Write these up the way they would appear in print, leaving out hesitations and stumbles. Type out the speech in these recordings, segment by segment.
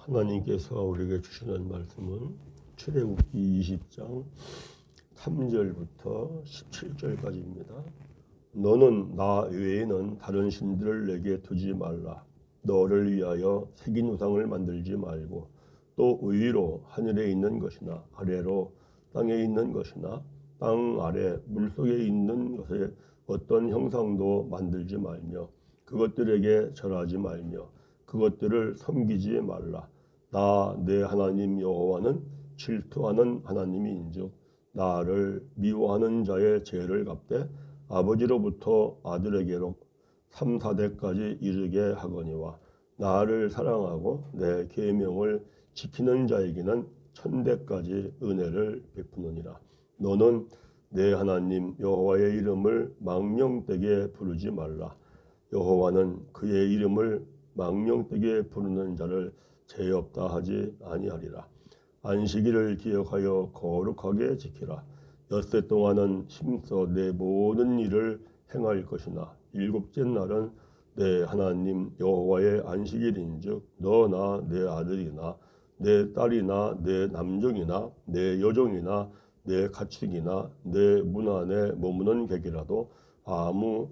하나님께서 우리에게 주시는 말씀은 출애굽기 20장 3절부터 17절까지입니다. 너는 나 외에는 다른 신들을 내게 두지 말라. 너를 위하여 새긴 우상을 만들지 말고 또 위로 하늘에 있는 것이나 아래로 땅에 있는 것이나 땅 아래 물속에 있는 것에 어떤 형상도 만들지 말며 그것들에게 절하지 말며 그것들을 섬기지 말라. 나 내 하나님 여호와는 질투하는 하나님인즉 나를 미워하는 자의 죄를 갚되 아버지로부터 아들에게로 3, 4대까지 이르게 하거니와 나를 사랑하고 내 계명을 지키는 자에게는 1000대까지 은혜를 베푸느니라. 너는 내 하나님 여호와의 이름을 망령되게 부르지 말라. 여호와는 그의 이름을 망령되게 부르는 자를 죄 없다 하지 아니하리라. 안식일을 기억하여 거룩하게 지키라. 엿새 동안은 힘써 내 모든 일을 행할 것이나 일곱째 날은 내 하나님 여호와의 안식일인즉 너나 내 아들이나 내 딸이나 내 남종이나 내 여종이나 내 가축이나 내 문 안에 머무는 객이라도 아무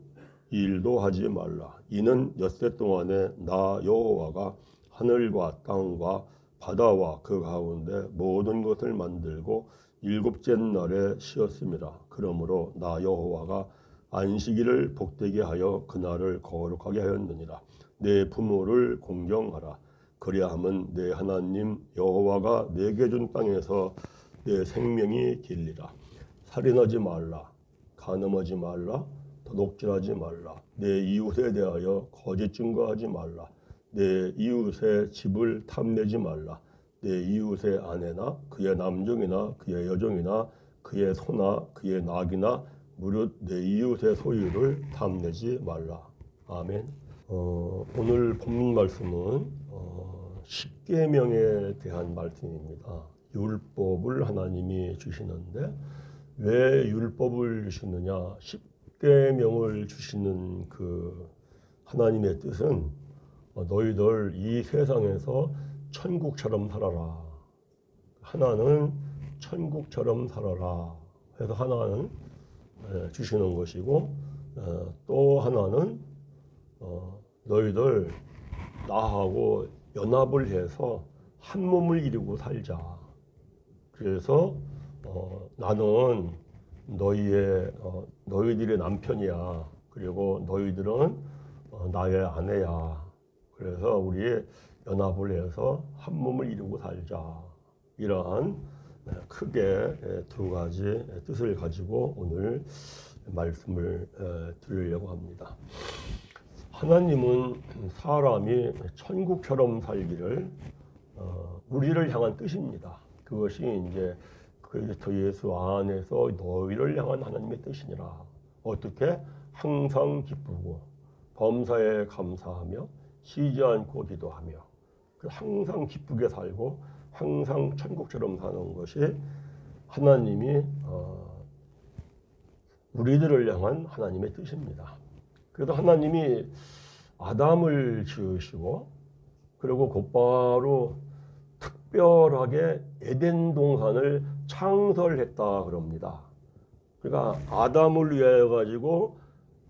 일도 하지 말라. 이는 엿새 동안에 나 여호와가 하늘과 땅과 바다와 그 가운데 모든 것을 만들고 일곱째 날에 쉬었음이라. 그러므로 나 여호와가 안식일을 복되게 하여 그날을 거룩하게 하였느니라. 내 부모를 공경하라. 그리하면 내 하나님 여호와가 내게 준 땅에서 내 생명이 길리라. 살인하지 말라. 간음하지 말라. 도둑질하지 말라. 내 이웃에 대하여 거짓 증거하지 말라. 내 이웃의 집을 탐내지 말라. 내 이웃의 아내나 그의 남종이나 그의 여종이나 그의 소나 그의 낙이나 무릇 내 이웃의 소유를 탐내지 말라. 아멘. 오늘 본문 말씀은 십계명에 대한 말씀입니다. 율법을 하나님이 주시는데 왜 율법을 주시느냐? 십계명을 주시는 그 하나님의 뜻은 너희들 이 세상에서 천국처럼 살아라. 하나는 천국처럼 살아라. 해서 하나는 주시는 것이고 또 하나는 너희들 나하고 연합을 해서 한 몸을 이루고 살자. 그래서 나는 너희들의 남편이야. 그리고 너희들은 나의 아내야. 그래서 우리 연합을 해서 한 몸을 이루고 살자. 이러한 크게 두 가지 뜻을 가지고 오늘 말씀을 드리려고 합니다. 하나님은 사람이 천국처럼 살기를 우리를 향한 뜻입니다. 그것이 이제 그리스도 예수 안에서 너희를 향한 하나님의 뜻이니라. 어떻게? 항상 기쁘고 범사에 감사하며 쉬지 않고 기도하며 항상 기쁘게 살고 항상 천국처럼 사는 것이 하나님이 우리들을 향한 하나님의 뜻입니다. 그래서 하나님이 아담을 지으시고 그리고 곧바로 특별하게 에덴 동산을 창설했다 그럽니다. 그러니까 아담을 위하여 가지고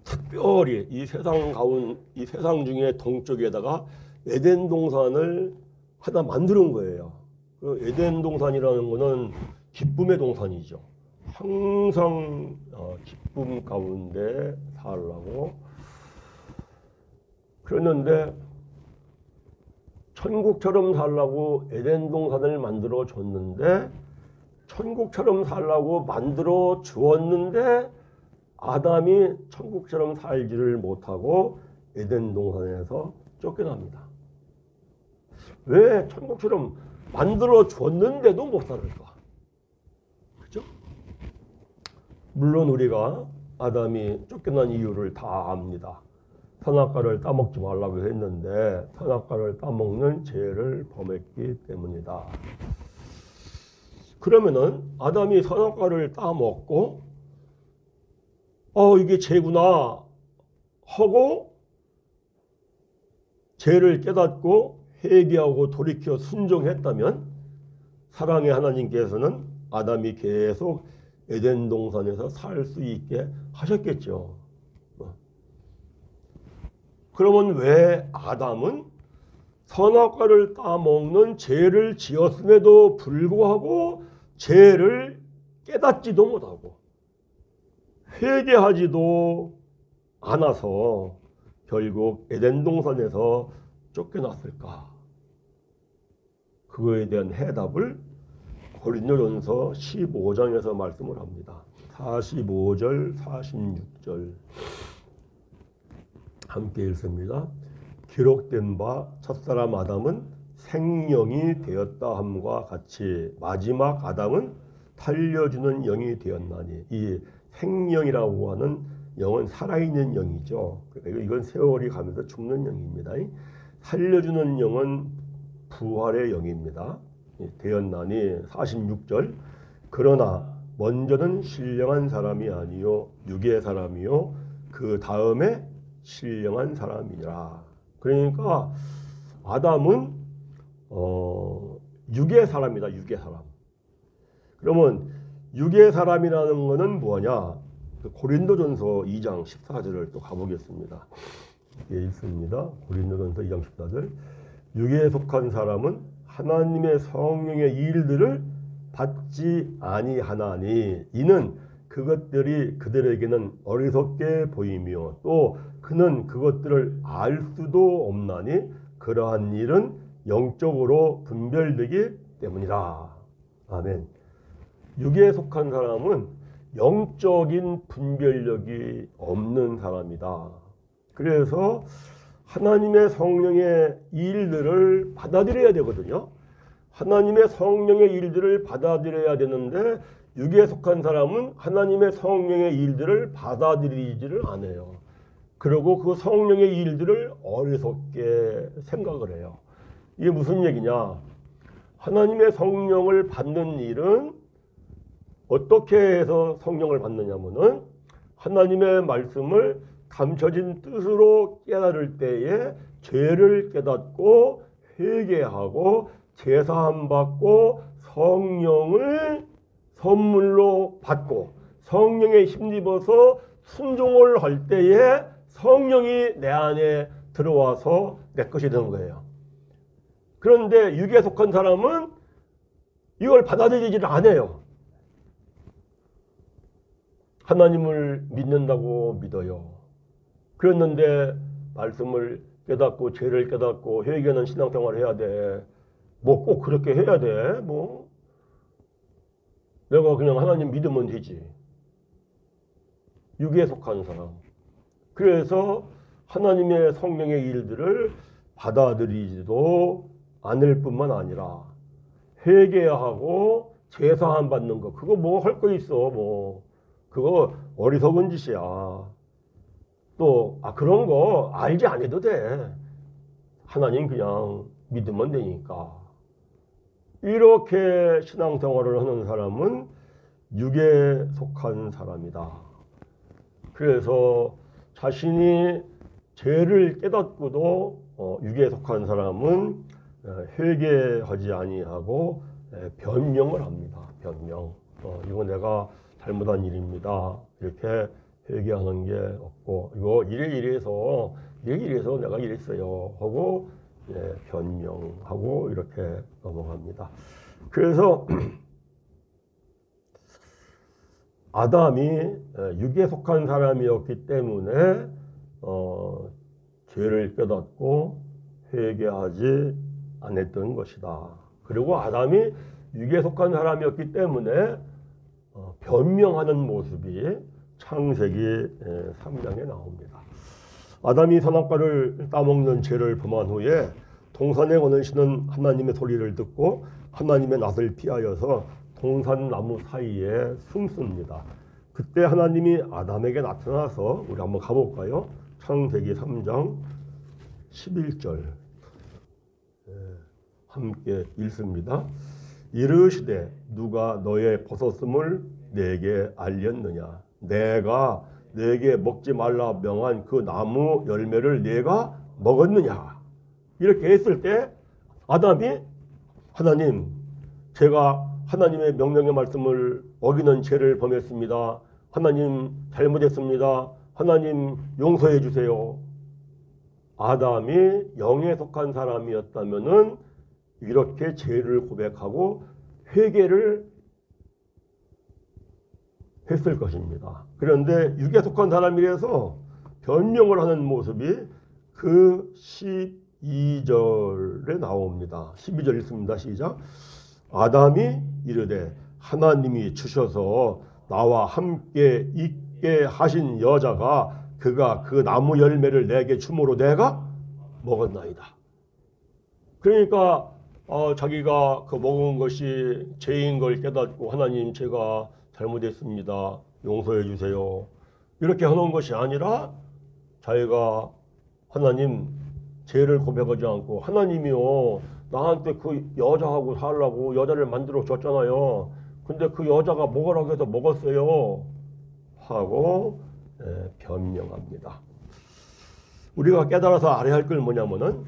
특별히 이 세상 중에 동쪽에다가 에덴 동산을 하나 만드는 거예요. 그 에덴 동산이라는 거는 기쁨의 동산이죠. 항상 기쁨 가운데 살라고. 그랬는데 천국처럼 살라고 에덴 동산을 만들어 줬는데 천국처럼 살라고 만들어 주었는데 아담이 천국처럼 살지를 못하고 에덴 동산에서 쫓겨납니다. 왜 천국처럼 만들어 줬는데도 못 살을까? 그죠? 물론 우리가 아담이 쫓겨난 이유를 다 압니다. 선악과를 따먹지 말라고 했는데 선악과를 따먹는 죄를 범했기 때문이다. 그러면은 아담이 선악과를 따먹고 이게 죄구나 하고 죄를 깨닫고 회개하고 돌이켜 순종했다면 사랑의 하나님께서는 아담이 계속 에덴 동산에서 살 수 있게 하셨겠죠. 그러면 왜 아담은 선악과를 따먹는 죄를 지었음에도 불구하고 죄를 깨닫지도 못하고 회개하지도 않아서 결국 에덴 동산에서 쫓겨났을까? 그거에 대한 해답을 고린도전서 15장에서 말씀을 합니다. 45절, 46절 함께 읽습니다. 기록된 바 첫사람 아담은 생령이 되었다 함과 같이 마지막 아담은 살려주는 영이 되었나니, 이 생령이라고 하는 영은 살아있는 영이죠. 이건 세월이 가면서 죽는 영입니다. 살려주는 영은 부활의 영입니다. 되었나니 46절 그러나 먼저는 신령한 사람이 아니요 육의 사람이요 그 다음에 신령한 사람이라. 그러니까 아담은 육의 사람이다. 육의 사람. 그러면 육의 사람이라는 것은 뭐냐? 고린도전서 2장 14절을 또 가보겠습니다. 예, 있습니다. 고린도전서 2장 14절 육에 속한 사람은 하나님의 성령의 일들을 받지 아니하나니 이는 그것들이 그들에게는 어리석게 보이며 또 그는 그것들을 알 수도 없나니 그러한 일은 영적으로 분별되기 때문이라. 아멘. 육에 속한 사람은 영적인 분별력이 없는 사람이다. 그래서 하나님의 성령의 일들을 받아들여야 되거든요. 하나님의 성령의 일들을 받아들여야 되는데 육에 속한 사람은 하나님의 성령의 일들을 받아들이지를 않아요. 그리고 그 성령의 일들을 어리석게 생각을 해요. 이게 무슨 얘기냐? 하나님의 성령을 받는 일은 어떻게 해서 성령을 받느냐면은 하나님의 말씀을 감춰진 뜻으로 깨달을 때에 죄를 깨닫고 회개하고 제사함 받고 성령을 선물로 받고 성령에 힘입어서 순종을 할 때에 성령이 내 안에 들어와서 내 것이 되는 거예요. 그런데 육에 속한 사람은 이걸 받아들이지를 않아요. 하나님을 믿는다고 믿어요. 그랬는데 말씀을 깨닫고 죄를 깨닫고 회개하는 신앙생활을 해야 돼. 뭐 꼭 그렇게 해야 돼. 뭐 내가 그냥 하나님 믿으면 되지. 육에 속한 사람. 그래서 하나님의 성령의 일들을 받아들이지도 않을 뿐만 아니라 회개해야 하고 제사함 받는 거 그거 뭐 할 거 있어. 뭐 그거 어리석은 짓이야. 또 그런 거 알지 안 해도 돼. 하나님 그냥 믿으면 되니까. 이렇게 신앙생활을 하는 사람은 육에 속한 사람이다. 그래서 자신이 죄를 깨닫고도 육에 속한 사람은 회개하지 아니하고 변명을 합니다. 변명. 이거 내가 잘못한 일입니다. 이렇게 회개하는 게 없고 이거 이래서 내가 이랬어요 하고 변명하고 이렇게 넘어갑니다. 그래서 아담이 육에 속한 사람이었기 때문에 죄를 깨닫고 회개하지 않았던 것이다. 그리고 아담이 육에 속한 사람이었기 때문에 변명하는 모습이 창세기 3장에 나옵니다. 아담이 선악과를 따먹는 죄를 범한 후에 동산에 거는 신은 하나님의 소리를 듣고 하나님의 낯을 피하여서 동산나무 사이에 숨습니다. 그때 하나님이 아담에게 나타나서 우리 한번 가볼까요? 창세기 3장 11절 함께 읽습니다. 이르시되 누가 너의 벗었음을 내게 알렸느냐? 내가 내게 먹지 말라 명한 그 나무 열매를 내가 먹었느냐? 이렇게 했을 때 아담이 하나님, 제가 하나님의 명령의 말씀을 어기는 죄를 범했습니다. 하나님 잘못했습니다. 하나님 용서해 주세요. 아담이 영에 속한 사람이었다면은 이렇게 죄를 고백하고 회개를 했을 것입니다. 그런데 육에 속한 사람이라서 변명을 하는 모습이 그 12절에 나옵니다. 12절 읽습니다. 시작. 아담이 이르되 하나님이 주셔서 나와 함께 있게 하신 여자가 그가 그 나무 열매를 내게 주므로 내가 먹었나이다. 그러니까 자기가 그 먹은 것이 죄인 걸 깨닫고 하나님 제가 잘못했습니다. 용서해 주세요. 이렇게 하는 것이 아니라 자기가 하나님 죄를 고백하지 않고 하나님이요 나한테 그 여자하고 살라고 여자를 만들어 줬잖아요. 근데 그 여자가 먹으라고 해서 먹었어요. 하고 변명합니다. 우리가 깨달아서 알아야 할 걸 뭐냐면은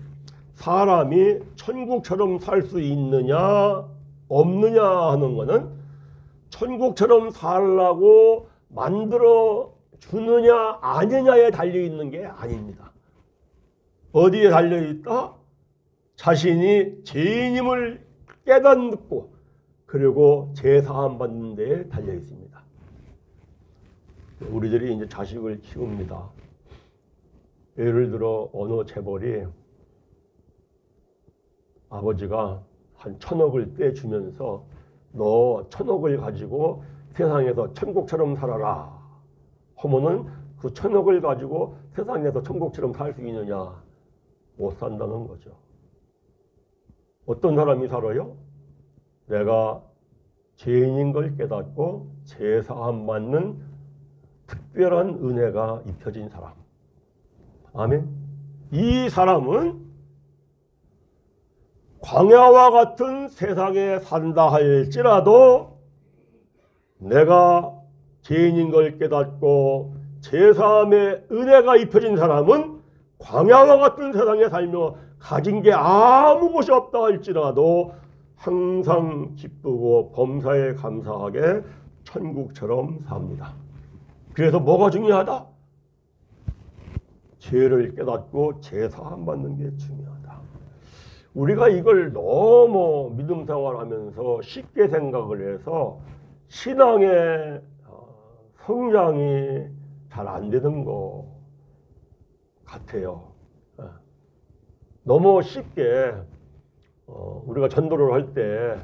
사람이 천국처럼 살 수 있느냐 없느냐 하는 거는 천국처럼 살라고 만들어 주느냐 아니냐에 달려있는 게 아닙니다. 어디에 달려있다? 자신이 죄인임을 깨닫고 그리고 죄사함 받는 데에 달려있습니다. 우리들이 이제 자식을 키웁니다. 예를 들어 어느 재벌이 아버지가 한 1,000억을 떼주면서 너 1,000억을 가지고 세상에서 천국처럼 살아라 하면은 그 1,000억을 가지고 세상에서 천국처럼 살 수 있느냐? 못 산다는 거죠. 어떤 사람이 살아요? 내가 죄인인 걸 깨닫고 죄사함 받는 특별한 은혜가 입혀진 사람. 아멘. 이 사람은 광야와 같은 세상에 산다 할지라도 내가 죄인인 걸 깨닫고 죄사함의 은혜가 입혀진 사람은 광야와 같은 세상에 살며 가진 게 아무 것이 없다 할지라도 항상 기쁘고 범사에 감사하게 천국처럼 삽니다. 그래서 뭐가 중요하다? 죄를 깨닫고 죄사함 받는 게 중요하다. 우리가 이걸 너무 믿음 생활하면서 쉽게 생각을 해서 신앙의 성장이 잘 안 되는 것 같아요. 너무 쉽게 우리가 전도를 할 때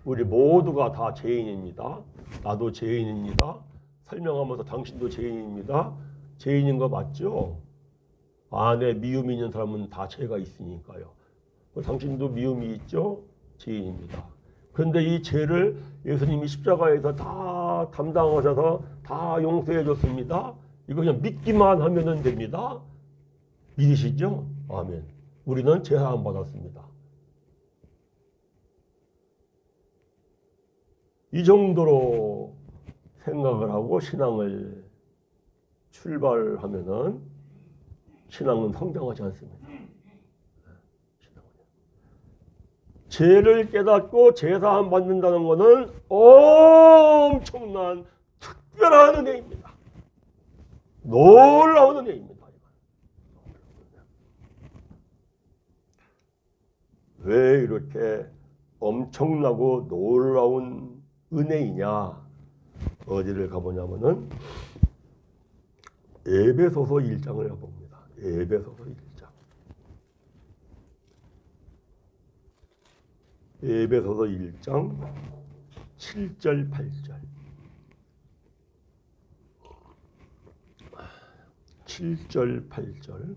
우리 모두가 다 죄인입니다. 나도 죄인입니다. 설명하면서 당신도 죄인입니다. 죄인인 거 맞죠? 안에 미움이 있는 사람은 다 죄가 있으니까요. 당신도 미움이 있죠? 죄인입니다. 그런데 이 죄를 예수님이 십자가에서 다 담당하셔서 다 용서해 줬습니다. 이거 그냥 믿기만 하면 됩니다. 믿으시죠? 아멘. 우리는 죄사함 받았습니다. 이 정도로 생각을 하고 신앙을 출발하면은 신앙은 성장하지 않습니다. 죄를 깨닫고 죄사함 받는다는 것은 엄청난 특별한 은혜입니다. 놀라운 은혜입니다. 왜 이렇게 엄청나고 놀라운 은혜이냐? 어디를 가보냐면은 에베소서 1장을 가봅니다. 에베소서 1장. 에베소서 1장 7절 8절. 7절 8절.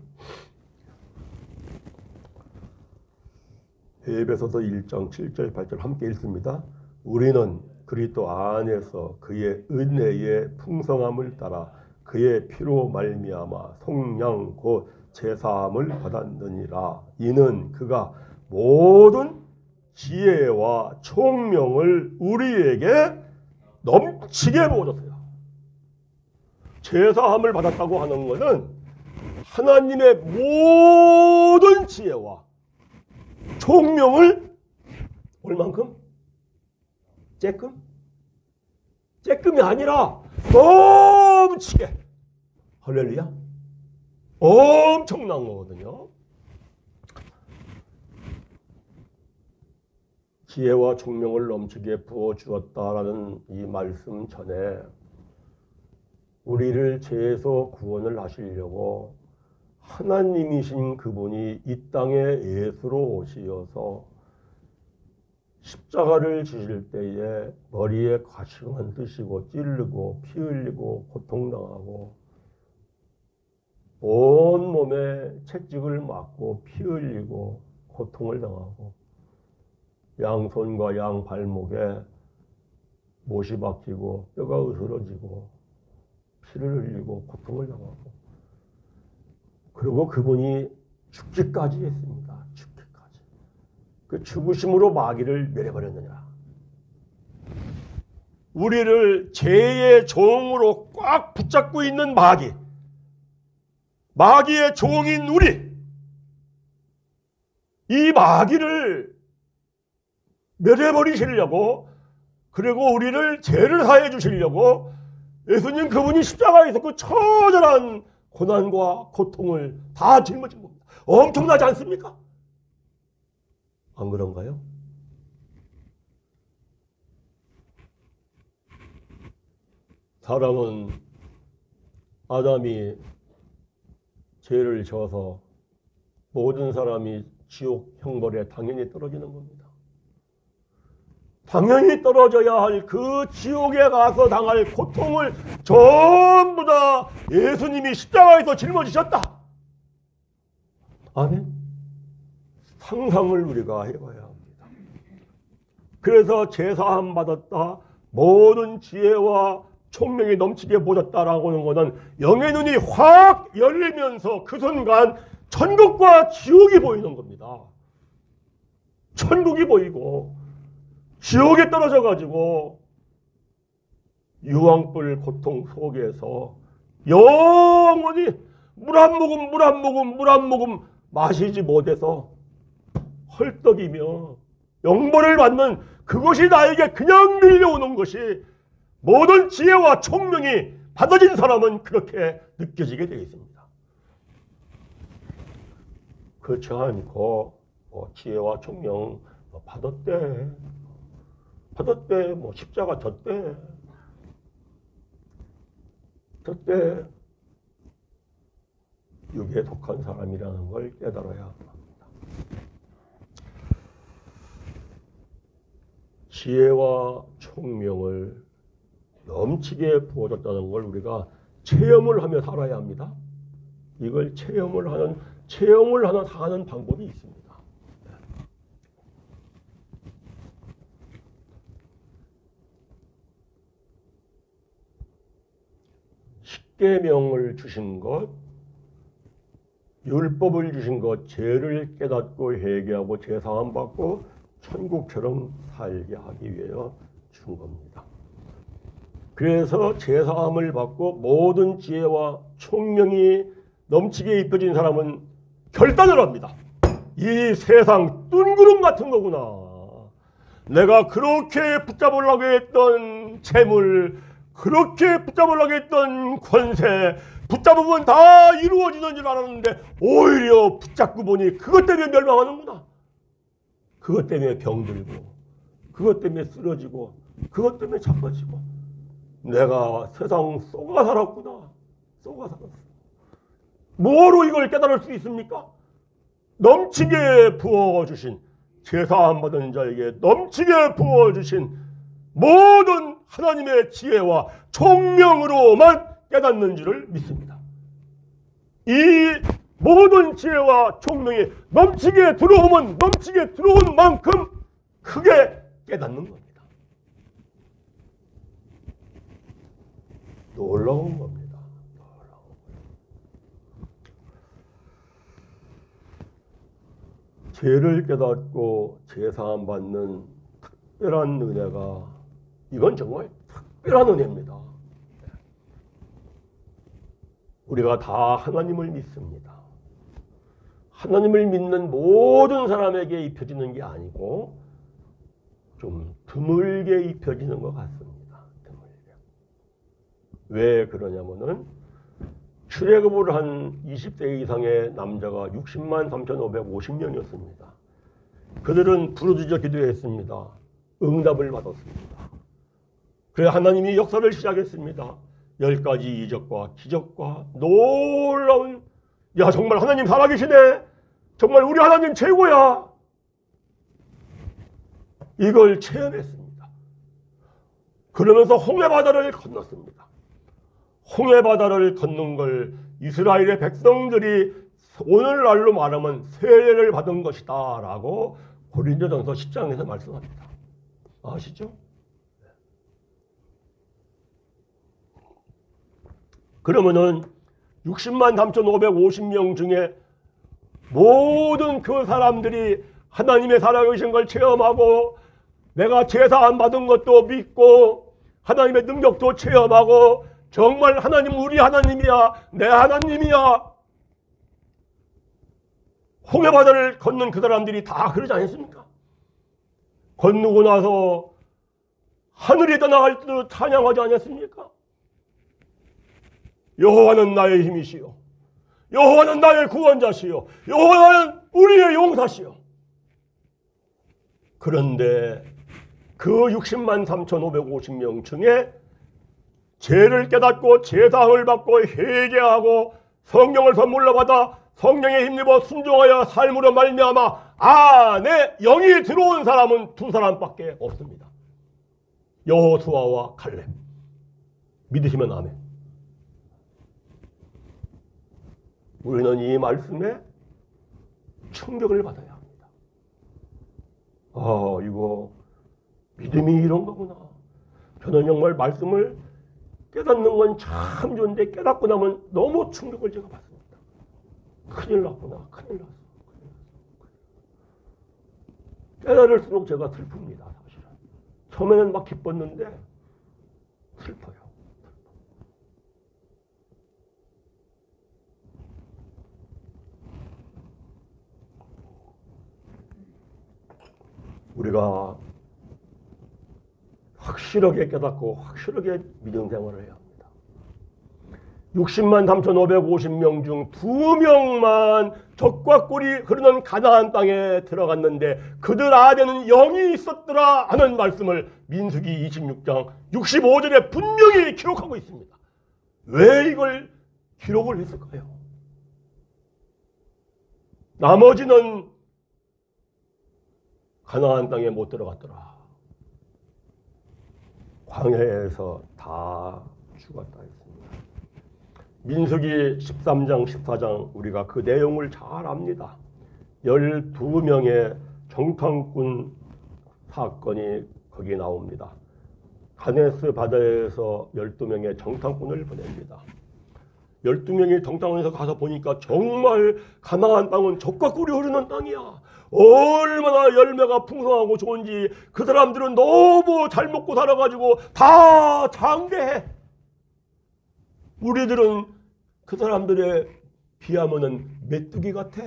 에베소서 1장 7절 8절 함께 읽습니다. 우리는 그리스도 안에서 그의 은혜의 풍성함을 따라 그의 피로 말미암아 속량 곧 제사함을 받았느니라. 이는 그가 모든 지혜와 총명을 우리에게 넘치게 부어줬어요. 제사함을 받았다고 하는 것은 하나님의 모든 지혜와 총명을 얼만큼? 쬐끔이 아니라 넘치게. 할렐루야. 엄청난 거거든요. 지혜와 총명을 넘치게 부어주었다라는 이 말씀 전에 우리를 죄에서 구원을 하시려고 하나님이신 그분이 이 땅에 예수로 오시어서 십자가를 지실 때에 머리에 가시관 드시고 찌르고 피 흘리고 고통당하고 온 몸에 채찍을 맞고 피 흘리고 고통을 당하고 양손과 양발목에 못이 박히고 뼈가 으스러지고 피를 흘리고 고통을 당하고 그리고 그분이 죽기까지 했습니다. 죽기까지. 그 죽으심으로 마귀를 멸해버렸느니라. 우리를 죄의 종으로 꽉 붙잡고 있는 마귀의 종인 우리, 이 마귀를 멸해버리시려고, 그리고 우리를 죄를 사해 주시려고 예수님 그분이 십자가에서 그 처절한 고난과 고통을 다 짊어진 겁니다. 엄청나지 않습니까? 안 그런가요? 사람은 아담이 죄를 져서 모든 사람이 지옥 형벌에 당연히 떨어지는 겁니다. 당연히 떨어져야 할 그 지옥에 가서 당할 고통을 전부 다 예수님이 십자가에서 짊어지셨다. 아멘. 상상을 우리가 해봐야 합니다. 그래서 제사함 받았다, 모든 지혜와 총명이 넘치게 보셨다라고 하는 것은 영의 눈이 확 열리면서 그 순간 천국과 지옥이 보이는 겁니다. 천국이 보이고 지옥에 떨어져 가지고 유황불 고통 속에서 영원히 물 한 모금 마시지 못해서 헐떡이며 영벌을 받는 그것이 나에게 그냥 밀려오는 것이 모든 지혜와 총명이 받아진 사람은 그렇게 느껴지게 되어 있습니다. 그렇지 않고 지혜와 총명 받았대, 십자가 졌대, 육에 속한 사람이라는 걸 깨달아야 합니다. 지혜와 총명을 넘치게 부어줬다는 걸 우리가 체험을 하며 살아야 합니다. 이걸 체험을 하는 방법이 있습니다. 십계명을 주신 것, 율법을 주신 것, 죄를 깨닫고 회개하고 제사함 받고 천국처럼 살게 하기 위하여 준 겁니다. 그래서 제사함을 받고 모든 지혜와 총명이 넘치게 입혀진 사람은 결단을 합니다. 이 세상 뜬구름 같은 거구나. 내가 그렇게 붙잡으려고 했던 재물, 그렇게 붙잡으려고 했던 권세, 붙잡으면 다 이루어지는 줄 알았는데 오히려 붙잡고 보니 그것 때문에 멸망하는구나. 그것 때문에 병들고, 그것 때문에 쓰러지고, 그것 때문에 자빠지고, 내가 세상 쏘가 살았구나. 쏘가 살았어. 뭐로 이걸 깨달을 수 있습니까? 넘치게 부어주신, 제사함 받은 자에게 넘치게 부어주신 모든 하나님의 지혜와 총명으로만 깨닫는 줄을 믿습니다. 이 모든 지혜와 총명이 넘치게 들어오면 넘치게 들어온 만큼 크게 깨닫는 겁니다. 놀라운 겁니다. 놀라운 거예요. 죄를 깨닫고 제사함 받는 특별한 은혜가, 이건 정말 특별한 은혜입니다. 우리가 다 하나님을 믿습니다. 하나님을 믿는 모든 사람에게 입혀지는 게 아니고 좀 드물게 입혀지는 것 같습니다. 드물게. 왜 그러냐면은 출애굽을 한 20세 이상의 남자가 60만 3,550명이었습니다. 그들은 부르짖어 기도했습니다. 응답을 받았습니다. 그래 하나님이 역사를 시작했습니다. 10가지 이적과 기적과 놀라운 야 정말 하나님 살아계시네. 정말 우리 하나님 최고야. 이걸 체험했습니다. 그러면서 홍해바다를 건넜습니다. 홍해바다를 건넌 걸 이스라엘의 백성들이 오늘날로 말하면 세례를 받은 것이다 라고 고린도전서 10장에서 말씀합니다. 아시죠? 그러면은 60만 3,550명 중에 모든 그 사람들이 하나님의 살아계신 걸 체험하고 내가 제사 안 받은 것도 믿고 하나님의 능력도 체험하고 정말 하나님 우리 하나님이야 내 하나님이야 홍해바다를 건넌 그 사람들이 다 그러지 않습니까? 건너고 나서 하늘에 떠나갈 때도 찬양하지 않았습니까? 여호와는 나의 힘이시요 여호와는 나의 구원자시요 여호와는 우리의 용사시요. 그런데 그 60만 3,550명 중에 죄를 깨닫고 제사함을 받고 회개하고 성령을 선물로 받아 성령에 힘입어 순종하여 삶으로 말미암아 안에 영이 들어온 사람은 두 사람밖에 없습니다. 여호수아와 갈렙. 믿으시면 아멘. 우리는 이 말씀에 충격을 받아야 합니다. 아, 이거 믿음이 이런 거구나. 저는 정말 말씀을 깨닫는 건 참 좋은데 깨닫고 나면 너무 충격을 제가 받습니다. 큰일 났구나. 큰일 났어. 깨달을수록 제가 슬픕니다. 사실은. 처음에는 막 기뻤는데 슬퍼요. 우리가 확실하게 깨닫고 확실하게 믿음 생활을 해야 합니다. 60만 3,550명 중 2명만 적과 꿀이 흐르는 가나안 땅에 들어갔는데 그들 안에는 영이 있었더라 하는 말씀을 민수기 26장 65절에 분명히 기록하고 있습니다. 왜 이걸 기록을 했을까요? 나머지는 가나안 땅에 못 들어갔더라. 광야에서 다 죽었다 했습니다. 민수기 13장 14장 우리가 그 내용을 잘 압니다. 12명의 정탐꾼 사건이 거기에 나옵니다. 가네스 바다에서 12명의 정탐꾼을 보냅니다. 12명이 정탐꾼에서 가서 보니까 정말 가나안 땅은 젖과 꿀이 흐르는 땅이야. 얼마나 열매가 풍성하고 좋은지 그 사람들은 너무 잘 먹고 살아가지고 다 장대해. 우리들은 그 사람들에 비하면은 메뚜기 같아.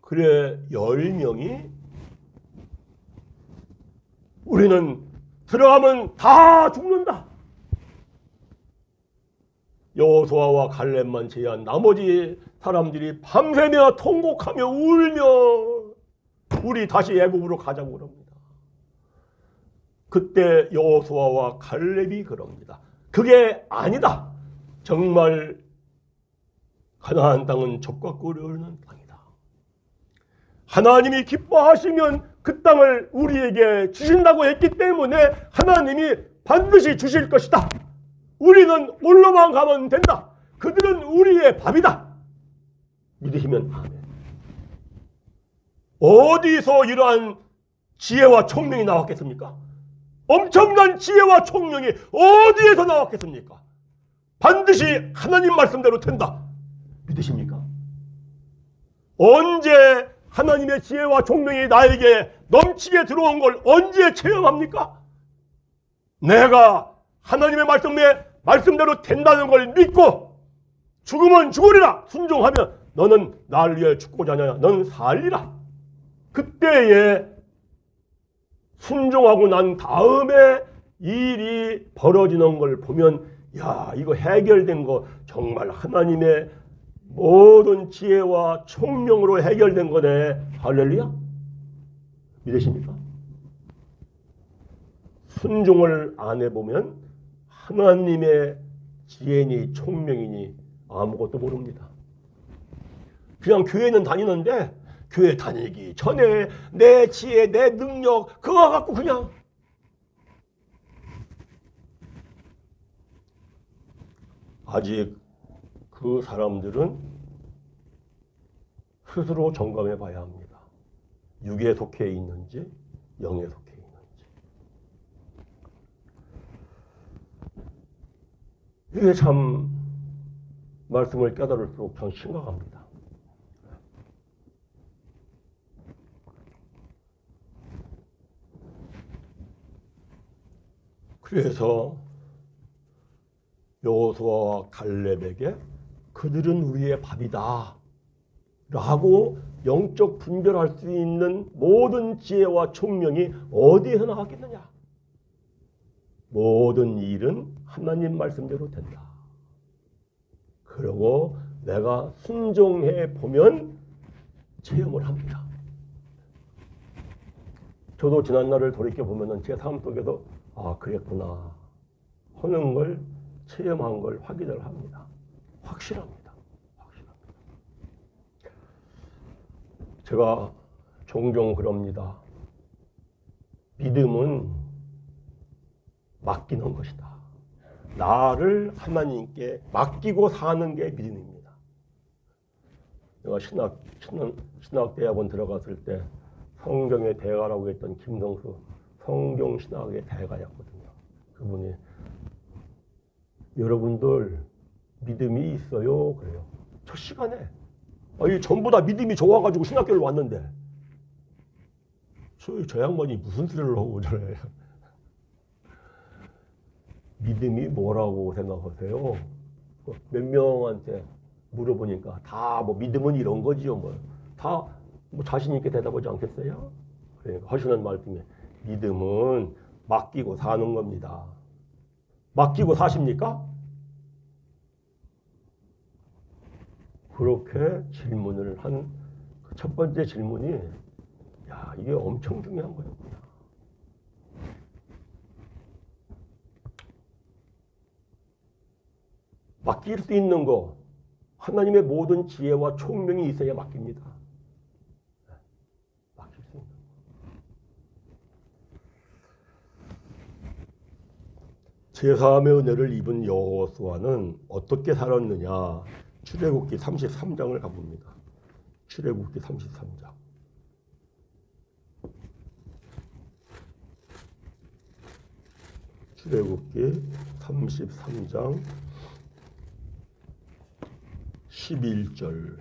그래 10명이 우리는 들어가면 다 죽는다. 여호수아와 갈렙만 제외한 나머지 사람들이 밤새며 통곡하며 울며 우리 다시 애굽으로 가자고 그럽니다. 그때 여호수아와 갈렙이 그럽니다. 그게 아니다. 정말 가나안 땅은 젖과 꿀이 흐르는 땅이다. 하나님이 기뻐하시면 그 땅을 우리에게 주신다고 했기 때문에 하나님이 반드시 주실 것이다. 우리는 올라만 가면 된다. 그들은 우리의 밥이다. 믿으시면 아멘. 어디서 이러한 지혜와 총명이 나왔겠습니까? 엄청난 지혜와 총명이 어디에서 나왔겠습니까? 반드시 하나님 말씀대로 된다. 믿으십니까? 언제 하나님의 지혜와 총명이 나에게 넘치게 들어온 걸 언제 체험합니까? 내가 하나님의 말씀대로 된다는 걸 믿고 죽으면 죽으리라. 순종하면 너는 나를 위해 죽고자 하냐. 너는 살리라. 그때에 순종하고 난 다음에 일이 벌어지는 걸 보면 야, 이거 해결된 거 정말 하나님의 모든 지혜와 총명으로 해결된 거네. 할렐루야. 믿으십니까? 순종을 안 해보면 하나님의 지혜니 총명이니 아무것도 모릅니다. 그냥 교회는 다니는데 교회 다니기 전에 내 지혜, 내 능력 그거 갖고 그냥 아직 그 사람들은 스스로 점검해 봐야 합니다. 육에 속해 있는지 영에 속해 있는지. 이게 참 말씀을 깨달을수록 참 심각합니다. 그래서 여호수아와 갈렙에게 그들은 우리의 밥이다 라고 영적 분별할 수 있는 모든 지혜와 총명이 어디에서 나왔겠느냐. 모든 일은 하나님 말씀대로 된다. 그리고 내가 순종해 보면 체험을 합니다. 저도 지난날을 돌이켜보면 제 삶 속에도 아 그랬구나 하는 걸 체험한 걸 확인을 합니다. 확실합니다. 확실합니다. 제가 종종 그럽니다. 믿음은 맡기는 것이다. 나를 하나님께 맡기고 사는 게 믿음입니다. 제가 신학대학원 들어갔을 때 성경의 대가라고 했던 김성수 성경신학의 대가였거든요. 그분이 여러분들 믿음이 있어요? 그래요. 첫 시간에 아니 전부 다 믿음이 좋아가지고 신학교를 왔는데 저 양반이 무슨 소리를 하고 저래요. 믿음이 뭐라고 생각하세요? 몇 명한테 물어보니까 다 뭐 믿음은 이런 거지요. 뭐 다 뭐 자신 있게 대답하지 않겠어요? 그러니까 하시는 말씀에 믿음은 맡기고 사는 겁니다. 맡기고 사십니까? 그렇게 질문을 한 첫 번째 질문이 야 이게 엄청 중요한 거였구나. 맡길 수 있는 거 하나님의 모든 지혜와 총명이 있어야 맡깁니다. 맡길 수 있는 거. 제3의 은혜를 입은 여호수아는 어떻게 살았느냐. 출애굽기 33장을 가봅니다. 출애굽기 33장. 출애굽기 33장 11절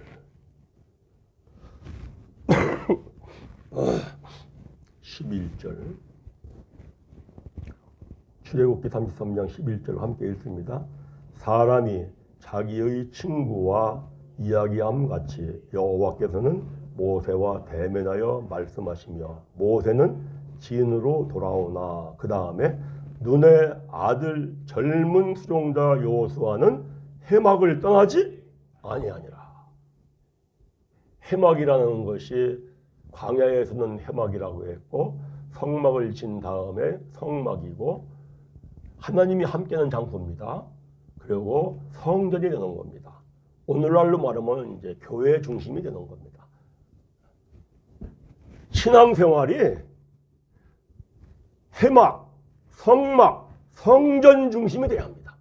11절 출애굽기 33장 11절 함께 읽습니다. 사람이 자기의 친구와 이야기함 같이 여호와께서는 모세와 대면하여 말씀하시며 모세는 진으로 돌아오나 그 다음에 눈의 아들 젊은 수종자 여호수아는 해막을 떠나지 아니하니라. 해막이라는 것이 광야에서는 해막이라고 했고 성막을 진 다음에 성막이고 하나님이 함께하는 장소입니다. 그리고 성전이 되는 겁니다. 오늘날로 말하면 이제 교회 중심이 되는 겁니다. 신앙생활이 해막, 성막, 성전 중심이 돼야 합니다.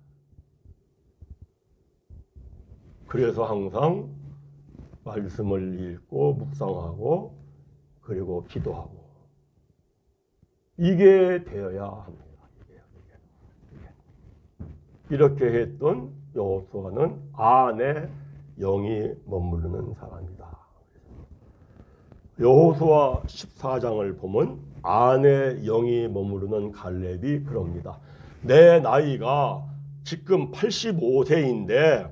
그래서 항상 말씀을 읽고 묵상하고 그리고 기도하고 이게 되어야 합니다. 이렇게 했던 여호수아는 안에 영이 머무르는 사람이다. 여호수아 14장을 보면 안에 영이 머무르는 갈렙이 그럽니다. 내 나이가 지금 85세인데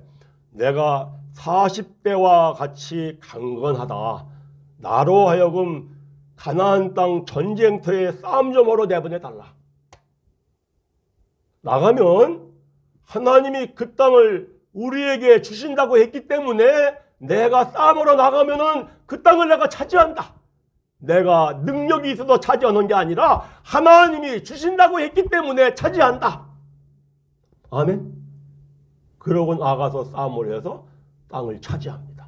내가 40대와 같이 강건하다. 나로 하여금 가나안 땅 전쟁터에 싸움 좀 하러 내보내달라. 나가면 하나님이 그 땅을 우리에게 주신다고 했기 때문에 내가 싸움하러 나가면은 그 땅을 내가 차지한다. 내가 능력이 있어서 차지하는 게 아니라 하나님이 주신다고 했기 때문에 차지한다. 아멘. 그러고 나가서 싸움을 해서 땅을 차지합니다.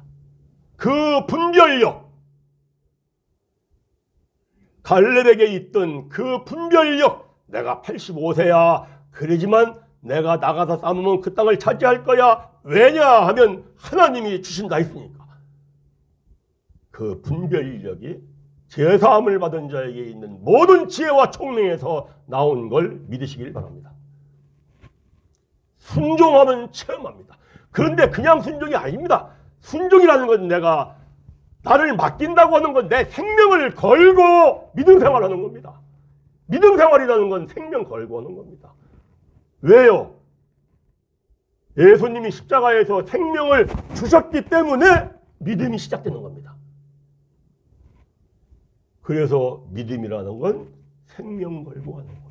그 분별력, 갈렙에게 있던 그 분별력, 내가 85세야. 그러지만 내가 나가서 싸우면 그 땅을 차지할 거야. 왜냐하면 하나님이 주신다 했으니까. 그 분별력이 제사함을 받은 자에게 있는 모든 지혜와 총명에서 나온 걸 믿으시길 바랍니다. 순종하면 체험합니다. 그런데 그냥 순종이 아닙니다. 순종이라는 건 내가 나를 맡긴다고 하는 건 내 생명을 걸고 믿음 생활하는 겁니다. 믿음 생활이라는 건 생명 걸고 하는 겁니다. 왜요? 예수님이 십자가에서 생명을 주셨기 때문에 믿음이 시작되는 겁니다. 그래서 믿음이라는 건 생명 걸고 하는 겁니다.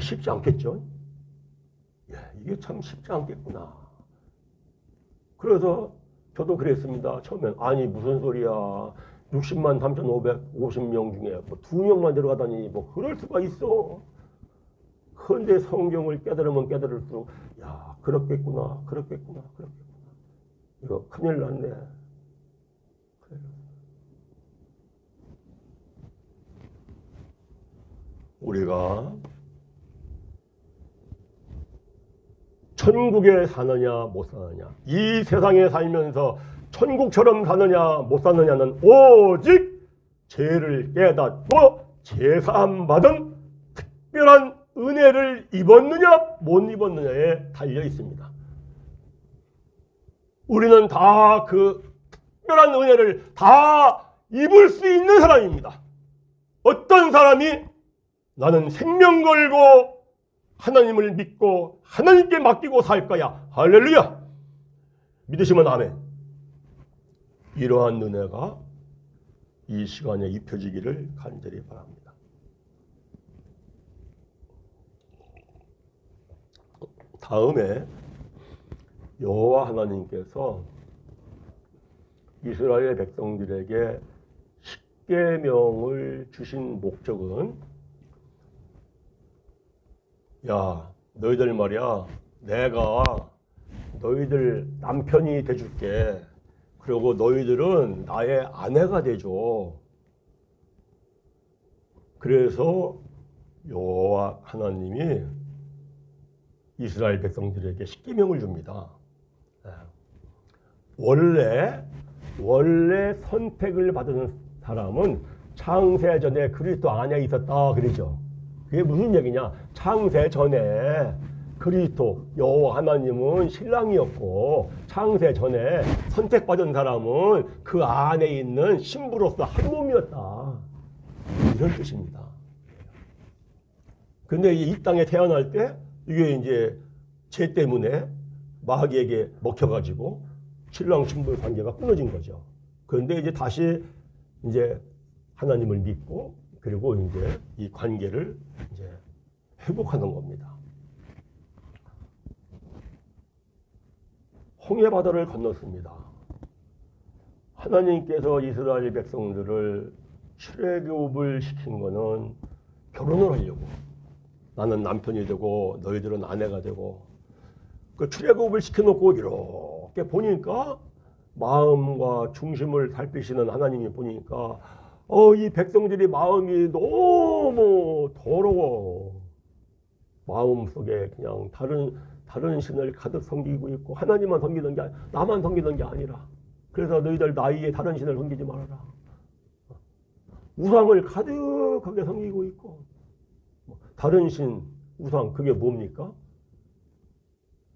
쉽지 않겠죠? 이게 참 쉽지 않겠구나. 그래서 저도 그랬습니다. 처음엔 아니 무슨 소리야. 60만 3,550명 중에 뭐 2명만 데려가다니 뭐 그럴 수가 있어. 그런데 성경을 깨달으면 깨달을수록 야 그렇겠구나. 이거 큰일 났네. 우리가 천국에 사느냐 못 사느냐, 이 세상에 살면서 천국처럼 사느냐 못 사느냐는 오직 죄를 깨닫고 제사함 받은 특별한 은혜를 입었느냐 못 입었느냐에 달려 있습니다. 우리는 다 그 특별한 은혜를 다 입을 수 있는 사람입니다. 어떤 사람이 나는 생명 걸고 하나님을 믿고 하나님께 맡기고 살 거야. 할렐루야. 믿으시면 아멘. 이러한 은혜가 이 시간에 입혀지기를 간절히 바랍니다. 다음에 여호와 하나님께서 이스라엘 백성들에게 십계명을 주신 목적은 야 너희들 말이야 내가 너희들 남편이 돼줄게. 그리고 너희들은 나의 아내가 되죠. 그래서 여호와 하나님이 이스라엘 백성들에게 십계명을 줍니다. 원래 선택을 받은 사람은 창세전에 그리스도 안에 있었다 그러죠. 그게 무슨 얘기냐? 창세 전에 그리스도 여호와 하나님은 신랑이었고 창세 전에 선택받은 사람은 그 안에 있는 신부로서 한 몸이었다. 이런 뜻입니다. 근데 이 땅에 태어날 때 이게 이제 죄 때문에 마귀에게 먹혀가지고 신랑 신부 관계가 끊어진 거죠. 그런데 이제 다시 이제 하나님을 믿고 그리고 이제 이 관계를 이제 회복하는 겁니다. 홍해 바다를 건넜습니다. 하나님께서 이스라엘 백성들을 출애굽을 시킨 거는 결혼을 하려고. 나는 남편이 되고 너희들은 아내가 되고. 그 출애굽을 시켜놓고 이렇게 보니까 마음과 중심을 살피시는 하나님이 보니까 이 백성들이 마음이 너무 더러워. 마음속에 그냥 다른 신을 가득 섬기고 있고 하나님만 섬기는 게 나만 섬기는 게 아니라 그래서 너희들 나이에 다른 신을 섬기지 말아라. 우상을 가득하게 섬기고 있고 다른 신, 우상 그게 뭡니까?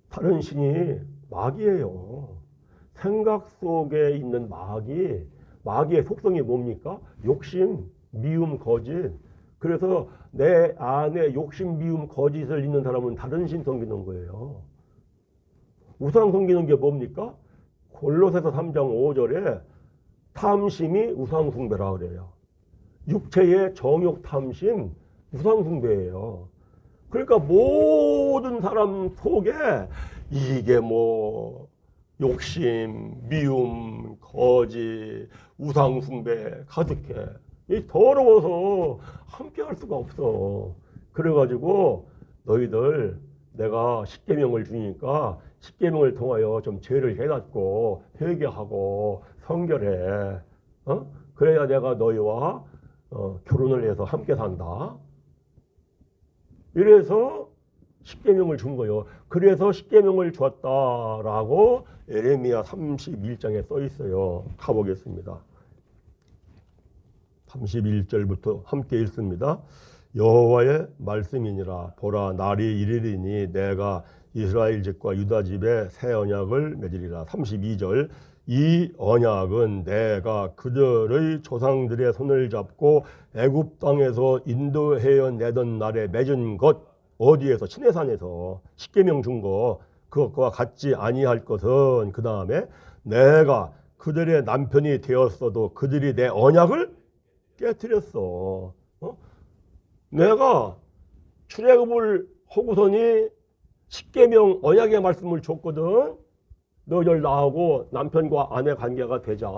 다른 신이 마귀예요. 생각 속에 있는 마귀의 속성이 뭡니까? 욕심, 미움, 거짓. 그래서 내 안에 욕심, 미움, 거짓을 있는 사람은 다른 신 섬기는 거예요. 우상 섬기는 게 뭡니까? 골로새서 3장 5절에 탐심이 우상 숭배라 그래요. 육체의 정욕 탐심 우상 숭배예요. 그러니까 모든 사람 속에 이게 뭐 욕심, 미움, 거짓, 우상 숭배 가득해. 이 더러워서 함께 할 수가 없어. 그래가지고 너희들 내가 십계명을 주니까 십계명을 통하여 좀 죄를 깨닫고 회개하고 성결해. 그래야 내가 너희와 결혼을 해서 함께 산다. 이래서 십계명을 준 거예요. 그래서 십계명을 주었다라고 예레미야 31장에 써 있어요. 가보겠습니다. 31절부터 함께 읽습니다. 여호와의 말씀이니라. 보라, 날이 이르리니 내가 이스라엘 집과 유다 집에 새 언약을 맺으리라. 32절. 이 언약은 내가 그들의 조상들의 손을 잡고 애굽 땅에서 인도하여 내던 날에 맺은 것. 어디에서? 시내산에서 십계명 준 거. 그것과 같지 아니할 것은, 그 다음에 내가 그들의 남편이 되었어도 그들이 내 언약을 깨뜨렸어. 내가 출애굽을 하고서니 십계명 언약의 말씀을 줬거든. 너희들 나하고 남편과 아내 관계가 되자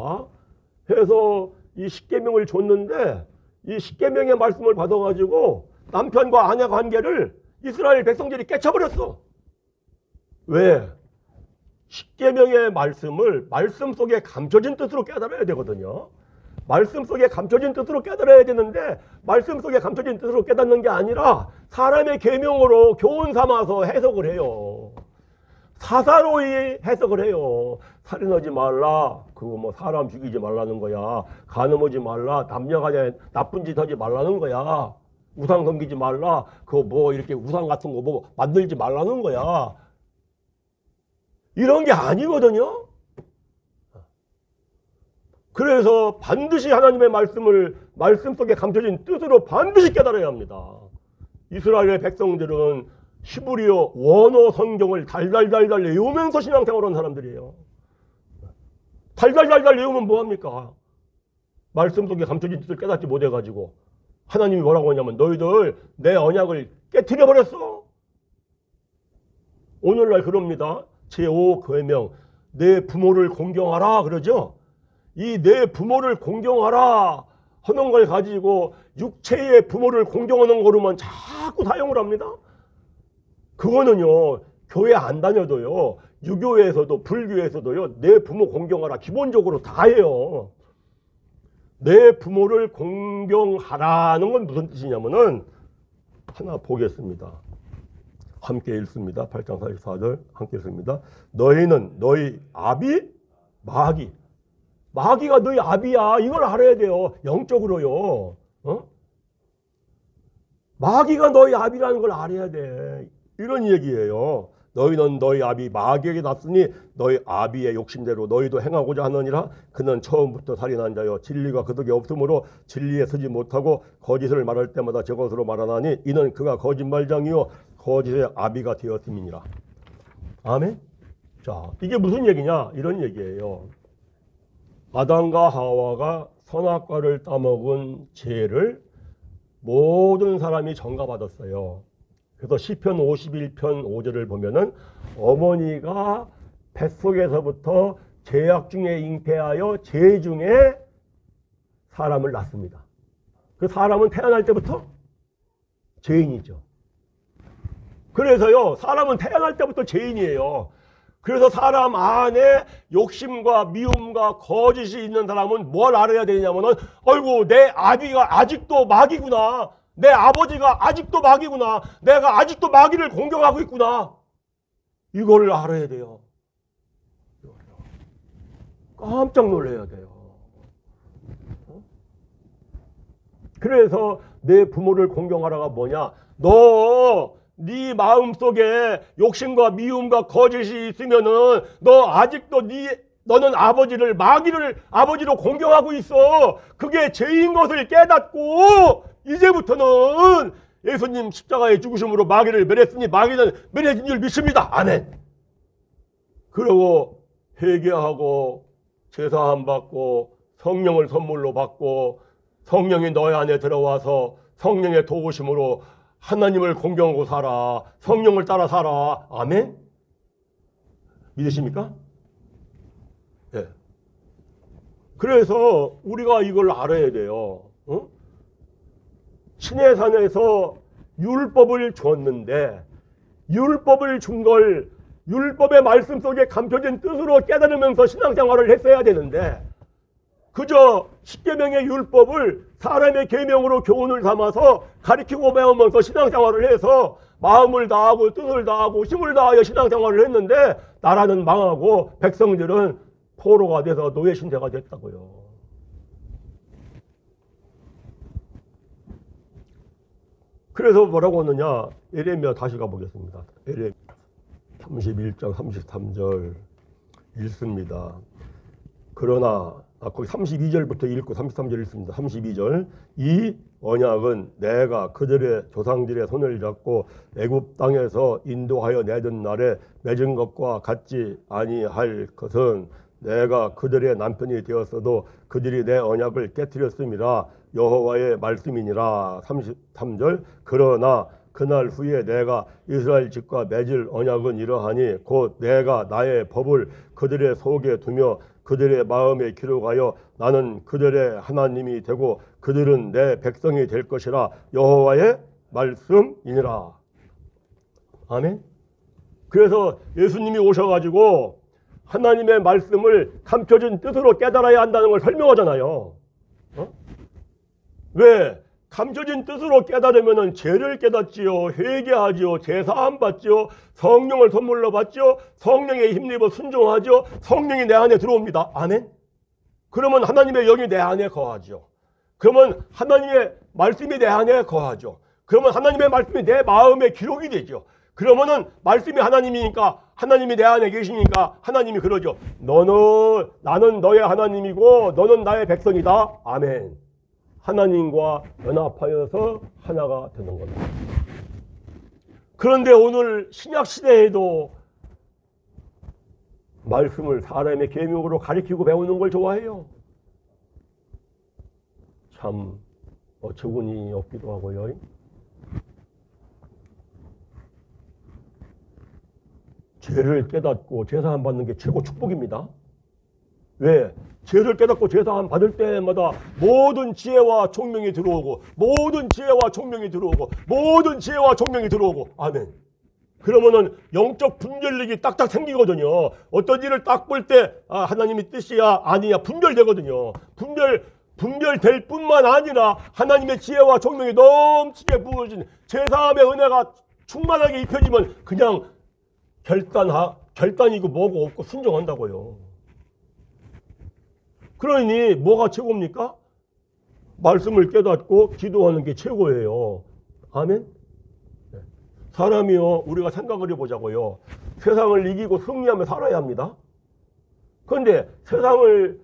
해서 이 십계명을 줬는데, 이 십계명의 말씀을 받아가지고 남편과 아내 관계를 이스라엘 백성들이 깨쳐버렸어. 왜? 십계명의 말씀을 말씀 속에 감춰진 뜻으로 깨달아야 되거든요. 말씀 속에 감춰진 뜻으로 깨달아야 되는데, 말씀 속에 감춰진 뜻으로 깨닫는 게 아니라 사람의 계명으로 교훈 삼아서 해석을 해요. 사사로이 해석을 해요. 살인하지 말라, 그거 뭐 사람 죽이지 말라는 거야. 간음하지 말라, 남녀간에 나쁜 짓 하지 말라는 거야. 우상 섬기지 말라, 그거 뭐 이렇게 우상 같은 거 뭐 만들지 말라는 거야. 이런 게 아니거든요. 그래서 반드시 하나님의 말씀을 말씀 속에 감춰진 뜻으로 반드시 깨달아야 합니다. 이스라엘의 백성들은 히브리어 원어 성경을 달달달달 외우면서 신앙생활하는 사람들이에요. 달달달달 외우면 뭐합니까? 말씀 속에 감춰진 뜻을 깨닫지 못해가지고 하나님이 뭐라고 하냐면 너희들 내 언약을 깨트려버렸어. 오늘날 그럽니다. 제5계명 내 부모를 공경하라 그러죠. 이 내 부모를 공경하라 하는 걸 가지고 육체의 부모를 공경하는 거로만 자꾸 사용을 합니다. 그거는요, 교회 안 다녀도요, 유교에서도 불교에서도요, 내 부모 공경하라 기본적으로 다 해요. 내 부모를 공경하라는 건 무슨 뜻이냐면은 하나 보겠습니다. 함께 읽습니다. 8장 44절 함께 읽습니다. 너희는 너희 아비 마귀. 마귀가 너희 아비야. 이걸 알아야 돼요. 영적으로요. 마귀가 너희 아비라는 걸 알아야 돼. 이런 얘기예요. 너희는 너희 아비 마귀에게 났으니 너희 아비의 욕심대로 너희도 행하고자 하느니라. 그는 처음부터 살인한 자여 진리가 그덕에 없으므로 진리에 서지 못하고 거짓을 말할 때마다 저것으로 말하나니 이는 그가 거짓말장이요 거짓의 아비가 되었음이니라. 아멘. 자, 이게 무슨 얘기냐? 이런 얘기예요. 아담과 하와가 선악과를 따먹은 죄를 모든 사람이 전가받았어요. 그래서 시편 51편 5절을 보면은 어머니가 뱃속에서부터 죄악 중에 잉태하여 죄 중에 사람을 낳습니다. 그 사람은 태어날 때부터 죄인이죠. 그래서요, 사람은 태어날 때부터 죄인이에요. 그래서 사람 안에 욕심과 미움과 거짓이 있는 사람은 뭘 알아야 되냐면은, 아이고, 내 아비가 아직도 마귀구나. 내 아버지가 아직도 마귀구나. 내가 아직도 마귀를 공경하고 있구나. 이거를 알아야 돼요. 깜짝 놀라야 돼요. 그래서 내 부모를 공경하라가 뭐냐? 네 마음속에 욕심과 미움과 거짓이 있으면은 너 아직도 너는 아버지를 마귀를 아버지로 공경하고 있어. 그게 죄인 것을 깨닫고 이제부터는 예수님 십자가에 죽으심으로 마귀를 멸했으니 마귀는 멸해진 줄 믿습니다. 아멘. 그러고 회개하고 제사함 받고 성령을 선물로 받고 성령이 너희 안에 들어와서 성령의 도우심으로 하나님을 공경하고 살아. 성령을 따라 살아. 아멘? 믿으십니까? 예. 그래서 우리가 이걸 알아야 돼요. 신의 산에서 율법을 줬는데 율법을 준 걸 율법의 말씀 속에 감춰진 뜻으로 깨달으면서 신앙생활을 했어야 되는데 그저 십계명의 율법을 사람의 계명으로 교훈을 삼아서 가르치고 배우면서 신앙생활을 해서 마음을 다하고 뜻을 다하고 힘을 다하여 신앙생활을 했는데 나라는 망하고 백성들은 포로가 돼서 노예 신세가 됐다고요. 그래서 뭐라고 하느냐. 예레미야 다시 가보겠습니다. 예레미야 31장 33절 읽습니다. 그러나 거기 32절부터 읽고 33절 읽습니다. 32절 이 언약은 내가 그들의 조상들의 손을 잡고 애굽 땅에서 인도하여 내던 날에 맺은 것과 같지 아니할 것은 내가 그들의 남편이 되었어도 그들이 내 언약을 깨뜨렸음이라 여호와의 말씀이니라. 33절 그러나 그날 후에 내가 이스라엘 집과 맺을 언약은 이러하니 곧 내가 나의 법을 그들의 속에 두며 그들의 마음에 기록하여 나는 그들의 하나님이 되고 그들은 내 백성이 될 것이라 여호와의 말씀이니라. 아멘. 그래서 예수님이 오셔가지고 하나님의 말씀을 감춰진 뜻으로 깨달아야 한다는 걸 설명하잖아요. 왜? 감춰진 뜻으로 깨달으면 죄를 깨닫지요. 회개하지요. 제사함 받지요. 성령을 선물로 받지요. 성령에 힘입어 순종하지요. 성령이 내 안에 들어옵니다. 아멘. 그러면 하나님의 영이 내 안에 거하죠. 그러면 하나님의 말씀이 내 안에 거하죠. 그러면 하나님의 말씀이 내 마음에 기록이 되죠. 그러면은 말씀이 하나님이니까 하나님이 내 안에 계시니까 하나님이 그러죠. 나는 너의 하나님이고 너는 나의 백성이다. 아멘. 하나님과 연합하여서 하나가 되는 겁니다. 그런데 오늘 신약시대에도 말씀을 사람의 계명으로 가르치고 배우는 걸 좋아해요. 참 어처구니 없기도 하고요. 죄를 깨닫고 제사함 받는 게 최고 축복입니다. 왜? 죄를 깨닫고 제사함 받을 때마다 모든 지혜와 총명이 들어오고 모든 지혜와 총명이 들어오고 모든 지혜와 총명이 들어오고 아멘. 그러면은 영적 분별력이 딱딱 생기거든요. 어떤 일을 딱 볼 때 하나님의 뜻이야 아니야 분별되거든요. 분별될 뿐만 아니라 하나님의 지혜와 총명이 넘치게 부어진 제사함의 은혜가 충만하게 입혀지면 그냥 결단이고 뭐고 없고 순종한다고요. 그러니 뭐가 최고입니까? 말씀을 깨닫고 기도하는 게 최고예요. 아멘? 사람이요, 우리가 생각을 해보자고요. 세상을 이기고 승리하며 살아야 합니다. 그런데 세상을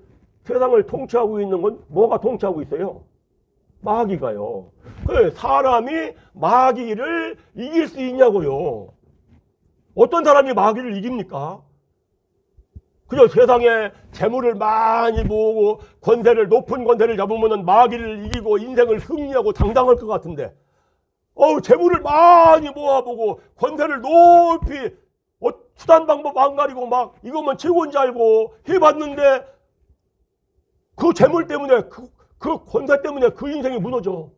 통치하고 있는 건 뭐가 통치하고 있어요? 마귀가요. 사람이 마귀를 이길 수 있냐고요. 어떤 사람이 마귀를 이깁니까? 그저 세상에 재물을 많이 모으고 높은 권세를 잡으면 마귀를 이기고 인생을 승리하고 당당할 것 같은데 재물을 많이 모아보고 권세를 높이 수단 방법 안 가리고 막 이것만 최고인 줄 알고 해봤는데 그 재물 때문에 그 권세 때문에 그 인생이 무너져.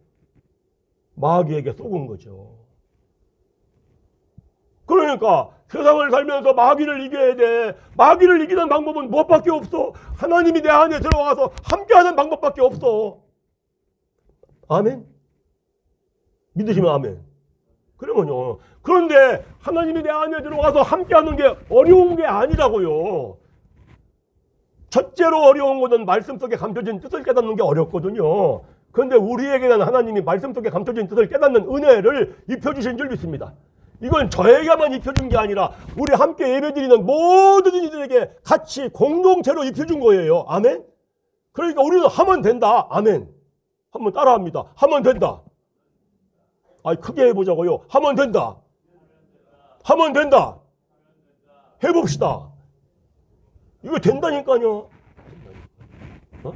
마귀에게 속은 거죠. 그러니까 세상을 살면서 마귀를 이겨야 돼. 마귀를 이기는 방법은 무엇밖에 없어? 하나님이 내 안에 들어와서 함께하는 방법밖에 없어. 아멘? 믿으시면 아멘. 그러면요. 그런데 하나님이 내 안에 들어와서 함께하는 게 어려운 게 아니라고요. 첫째로 어려운 것은 말씀 속에 감춰진 뜻을 깨닫는 게 어렵거든요. 그런데 우리에게는 하나님이 말씀 속에 감춰진 뜻을 깨닫는 은혜를 입혀주신 줄 믿습니다. 이건 저에게만 입혀준 게 아니라 우리 함께 예배드리는 모든 이들에게 같이 공동체로 입혀준 거예요. 아멘? 그러니까 우리는 하면 된다. 아멘. 한번 따라합니다. 하면 된다. 크게 해보자고요. 하면 된다. 하면 된다. 해봅시다. 이거 된다니까요. 어?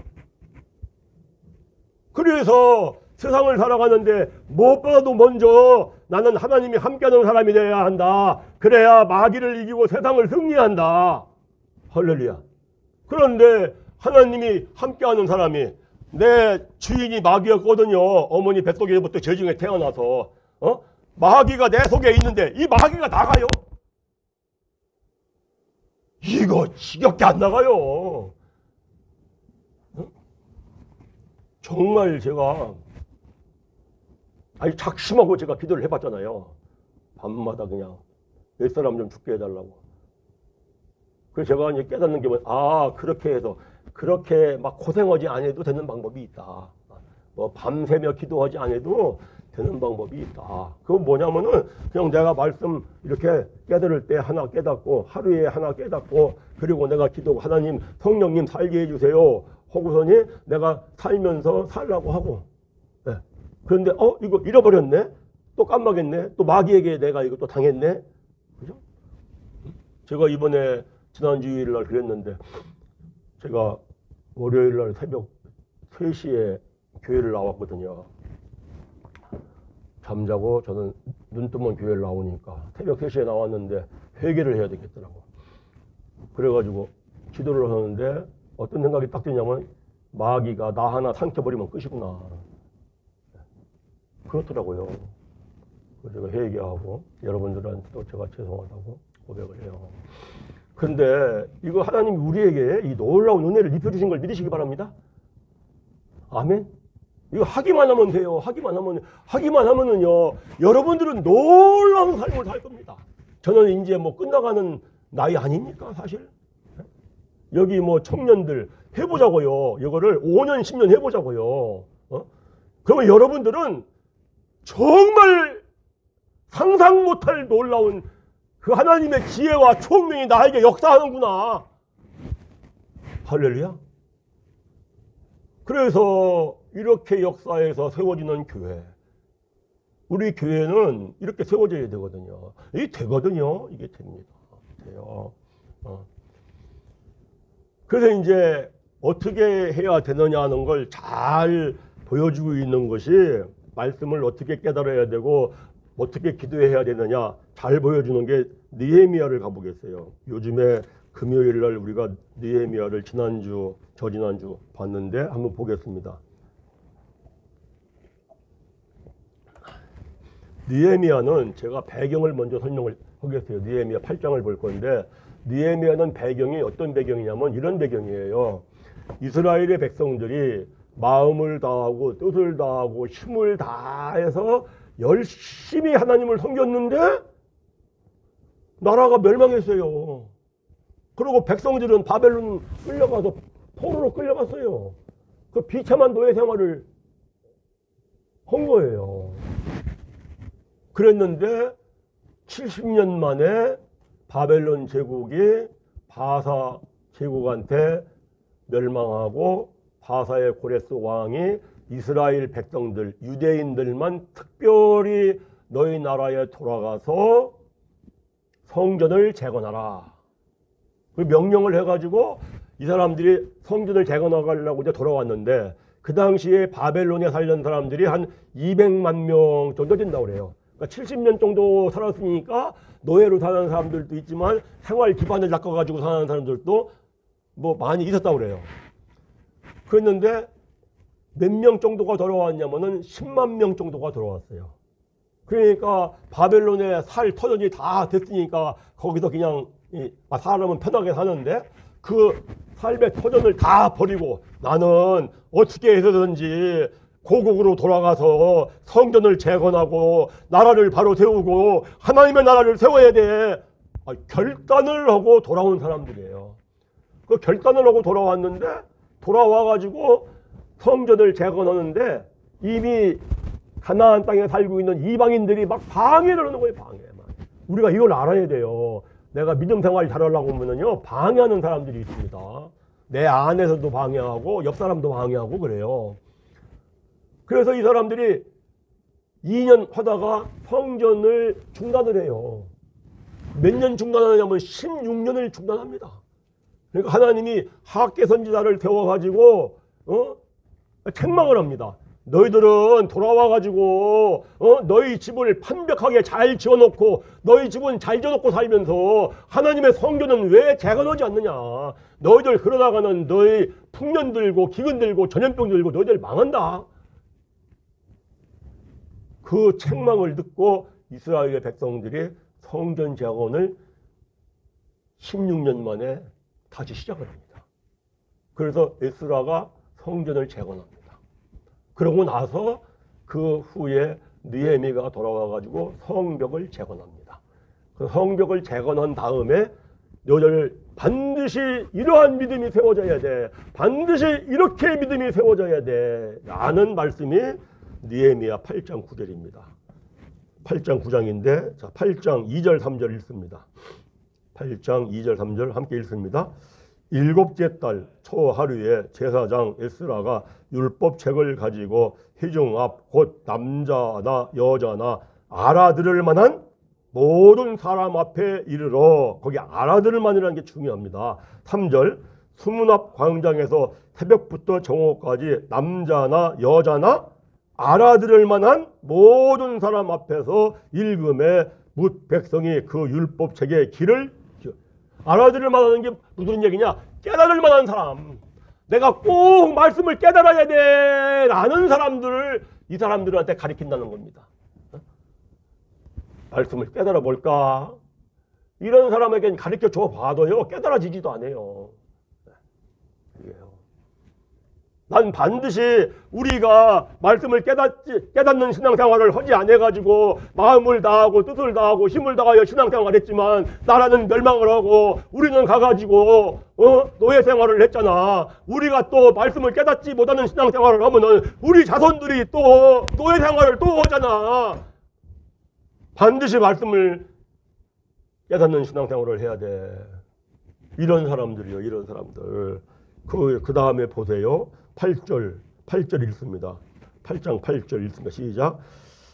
그래서 세상을 살아가는데 무엇보다도 먼저 나는 하나님이 함께하는 사람이 되어야 한다. 그래야 마귀를 이기고 세상을 승리한다. 할렐루야. 그런데 하나님이 함께하는 사람이, 내 주인이 마귀였거든요. 어머니 뱃속에부터 저중에 태어나서 마귀가 내 속에 있는데 이 마귀가 나가요? 이거 지겹게 안 나가요. 정말 제가 작심하고 제가 기도를 해봤잖아요. 밤마다 그냥 옛사람 좀 죽게 해달라고. 그래서 제가 이제 깨닫는 게 그렇게 해서 그렇게 막 고생하지 않아도 되는 방법이 있다. 뭐 밤새며 기도하지 않아도 되는 방법이 있다. 그건 뭐냐면은 그냥 내가 말씀 이렇게 깨달을 때 하나 깨닫고 하루에 하나 깨닫고 그리고 내가 기도하고 하나님 성령님 살게 해주세요. 하고서니 내가 살면서 살라고 하고. 네. 그런데 이거 잃어버렸네. 또 깜빡했네. 또 마귀에게 내가 이거 또 당했네. 그죠? 제가 이번에 지난 주일 날 그랬는데 제가 월요일 날 새벽 3시에 교회를 나왔거든요. 잠자고 저는 눈 뜨면 교회를 나오니까 새벽 3시에 나왔는데 회개를 해야 되겠더라고. 그래가지고 기도를 하는데 어떤 생각이 딱 드냐면 마귀가 나 하나 삼켜버리면 끝이구나. 그렇더라고요. 그래서 제가 회개하고 여러분들한테도 제가 죄송하다고 고백을 해요. 근데 이거 하나님이 우리에게 이 놀라운 은혜를 입혀주신 걸 믿으시기 바랍니다. 아멘. 이거 하기만 하면 돼요. 하기만 하면은요, 여러분들은 놀라운 삶을 살 겁니다. 저는 이제 뭐 끝나가는 나이 아닙니까, 사실? 여기 뭐 청년들 해보자고요. 이거를 5년, 10년 해보자고요. 그러면 여러분들은 정말 상상 못할 놀라운 그 하나님의 지혜와 총명이 나에게 역사하는구나. 할렐루야. 그래서 이렇게 역사에서 세워지는 교회, 우리 교회는 이렇게 세워져야 되거든요. 이게 되거든요. 이게 됩니다. 돼요. 그래서 이제 어떻게 해야 되느냐 하는 걸 잘 보여주고 있는 것이 말씀을 어떻게 깨달아야 되고 어떻게 기도해야 되느냐 잘 보여주는 게 느헤미야를 가보겠어요. 요즘에 금요일 날 우리가 느헤미야를 지난주, 저지난주 봤는데 한번 보겠습니다. 느헤미야는 제가 배경을 먼저 설명을 하겠어요. 느헤미야 8장을 볼 건데 느헤미야는 배경이 어떤 배경이냐면 이런 배경이에요. 이스라엘의 백성들이 마음을 다하고 뜻을 다하고 힘을 다해서 열심히 하나님을 섬겼는데 나라가 멸망했어요. 그리고 백성들은 바벨론 끌려가서 포로로 끌려갔어요. 그 비참한 노예 생활을 한 거예요. 그랬는데 70년 만에 바벨론 제국이 바사 제국한테 멸망하고 바사의 고레스 왕이 이스라엘 백성들, 유대인들만 특별히 너희 나라에 돌아가서 성전을 재건하라. 그 명령을 해가지고 이 사람들이 성전을 재건하려고 이제 돌아왔는데 그 당시에 바벨론에 살던 사람들이 한 200만 명 정도 된다고 그래요. 그러니까 70년 정도 살았으니까 노예로 사는 사람들도 있지만 생활 기반을 낚아가지고 사는 사람들도 뭐 많이 있었다고 그래요. 그랬는데 몇 명 정도가 돌아왔냐면은 10만 명 정도가 돌아왔어요. 그러니까 바벨론에 살 터전이 다 됐으니까 거기서 그냥 사람은 편하게 사는데 그 삶의 터전을 다 버리고 나는 어떻게 해서든지 고국으로 돌아가서 성전을 재건하고 나라를 바로 세우고 하나님의 나라를 세워야 돼. 결단을 하고 돌아온 사람들이에요. 그 결단을 하고 돌아왔는데 돌아와가지고 성전을 재건하는데 이미 가나안 땅에 살고 있는 이방인들이 막 방해를 하는 거예요. 방해. 우리가 이걸 알아야 돼요. 내가 믿음 생활 잘하려고 하면요 방해하는 사람들이 있습니다. 내 안에서도 방해하고 옆 사람도 방해하고 그래요. 그래서 이 사람들이 2년 하다가 성전을 중단을 해요. 몇 년 중단하냐면 16년을 중단합니다. 그러니까 하나님이 학개 선지자를 세워가지고 책망을 합니다. 너희들은 돌아와가지고 너희 집을 완벽하게 잘 지어놓고 너희 집은 잘 지어놓고 살면서 하나님의 성전은 왜 재건하지 않느냐. 너희들 그러다가는 너희 풍년 들고 기근 들고 전염병 들고 너희들 망한다. 그 책망을 듣고 이스라엘의 백성들이 성전 재건을 16년 만에 다시 시작을 합니다. 그래서 에스라가 성전을 재건합니다. 그러고 나서 그 후에 느헤미야가 돌아와가지고 성벽을 재건합니다. 그 성벽을 재건한 다음에 너희들 반드시 이러한 믿음이 세워져야 돼. 반드시 이렇게 믿음이 세워져야 돼. 라는 말씀이 느헤미야 8장 9절입니다. 8장 9장인데 자 8장 2절 3절 읽습니다. 8장 2절 3절 함께 읽습니다. 일곱째 달 초하루에 제사장 에스라가 율법책을 가지고 회중 앞 곧 남자나 여자나 알아들을 만한 모든 사람 앞에 이르러 거기 알아들을 만이라는 게 중요합니다. 3절 수문 앞 광장에서 새벽부터 정오까지 남자나 여자나 알아들을 만한 모든 사람 앞에서 읽음에 뭇 백성이 그 율법책의 길을 알아들을 만한 게 무슨 얘기냐? 깨달을 만한 사람. 내가 꼭 말씀을 깨달아야 돼 라는 사람들을 이 사람들한테 가리킨다는 겁니다. 말씀을 깨달아 볼까? 이런 사람에겐 가르쳐 줘 봐도요 깨달아지지도 않아요. 이게요. 난 반드시 우리가 말씀을 깨닫는 신앙생활을 하지 않아가지고 마음을 다하고 뜻을 다하고 힘을 다하여 신앙생활을 했지만 나라는 멸망을 하고 우리는 가가지고 노예생활을 했잖아. 우리가 또 말씀을 깨닫지 못하는 신앙생활을 하면은 우리 자손들이 또 노예생활을 또 하잖아. 반드시 말씀을 깨닫는 신앙생활을 해야 돼. 이런 사람들이요. 이런 사람들. 그 다음에 보세요. 8절 읽습니다. 8장 8절 읽습니다. 시작.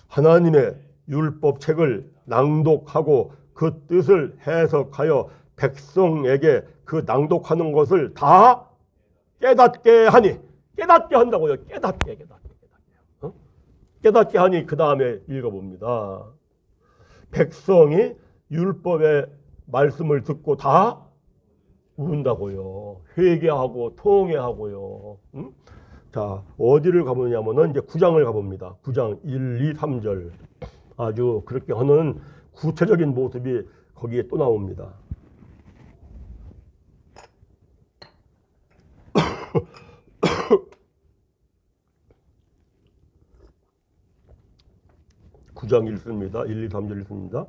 하나님의 율법책을 낭독하고 그 뜻을 해석하여 백성에게 그 낭독하는 것을 다 깨닫게 하니. 깨닫게 한다고요. 깨닫게. 깨닫게 하니 그 다음에 읽어봅니다. 백성이 율법의 말씀을 듣고 다 운다고요. 회개하고 통회하고요. 자, 어디를 가보냐면은 이제 9장을 가봅니다. 9장 1, 2, 3절. 아주 그렇게 하는 구체적인 모습이 거기에 또 나옵니다. 구장 읽습니다. 1, 2, 3절 읽습니다.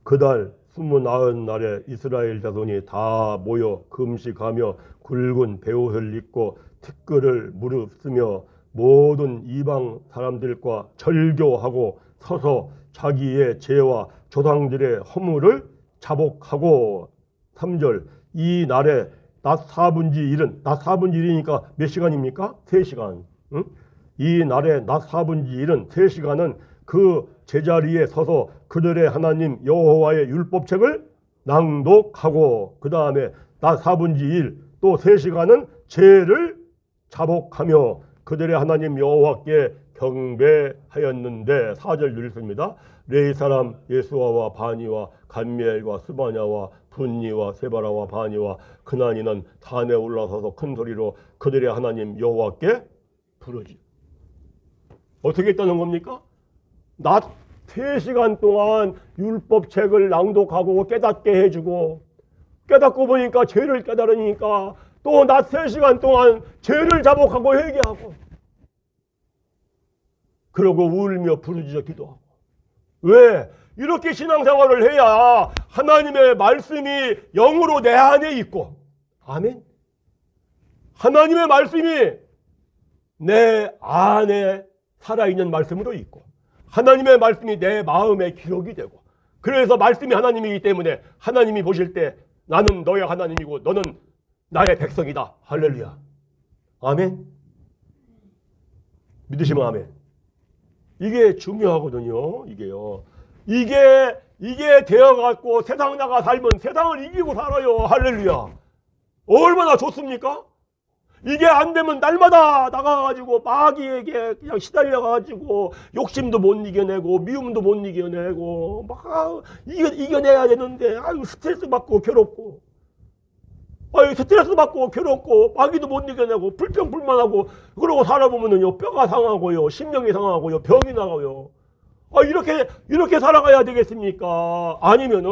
그달 29날에 이스라엘 자손이 다 모여 금식하며 굵은 베옷을 입고 티끌을 무릅쓰며 모든 이방 사람들과 절교하고 서서 자기의 죄와 조상들의 허물을 자복하고 3절 이 날에 낮 4분지 1은 낮 4분지 1이니까 몇 시간입니까? 3시간. 응? 이 날에 낮 4분지 1은 3시간은 그 제자리에 서서 그들의 하나님 여호와의 율법책을 낭독하고 그 다음에 낮 4분지 1 또 3시간은 죄를 자복하며 그들의 하나님 여호와께 경배하였는데 4절 읽습니다. 레위 사람 예수아와 바니와 간미엘과 스바냐와 분니와 세바라와 바니와 그나니는 산에 올라서서 큰 소리로 그들의 하나님 여호와께 부르지. 어떻게 했다는 겁니까? 낮 3시간 동안 율법책을 낭독하고 깨닫게 해주고 깨닫고 보니까 죄를 깨달으니까 또 낮 3시간 동안 죄를 자복하고 회개하고 그러고 울며 부르짖어 기도하고. 왜? 이렇게 신앙생활을 해야 하나님의 말씀이 영으로 내 안에 있고 아멘. 하나님의 말씀이 내 안에 살아있는 말씀으로 있고 하나님의 말씀이 내 마음에 기록이 되고 그래서 말씀이 하나님이기 때문에 하나님이 보실 때 나는 너의 하나님이고 너는 나의 백성이다. 할렐루야. 아멘. 믿으시면 아멘. 이게 중요하거든요. 이게요. 이게 되어갖고 세상 나가 살면 세상을 이기고 살아요. 할렐루야. 얼마나 좋습니까? 이게 안 되면 날마다 나가가지고 마귀에게 그냥 시달려가지고 욕심도 못 이겨내고 미움도 못 이겨내고 막 이겨내야 되는데 아유 스트레스 받고 괴롭고 아유 스트레스 받고 괴롭고 마귀도 못 이겨내고 불평불만하고 그러고 살아보면은요 뼈가 상하고요 심령이 상하고요 병이 나고요. 아 이렇게 살아가야 되겠습니까? 아니면은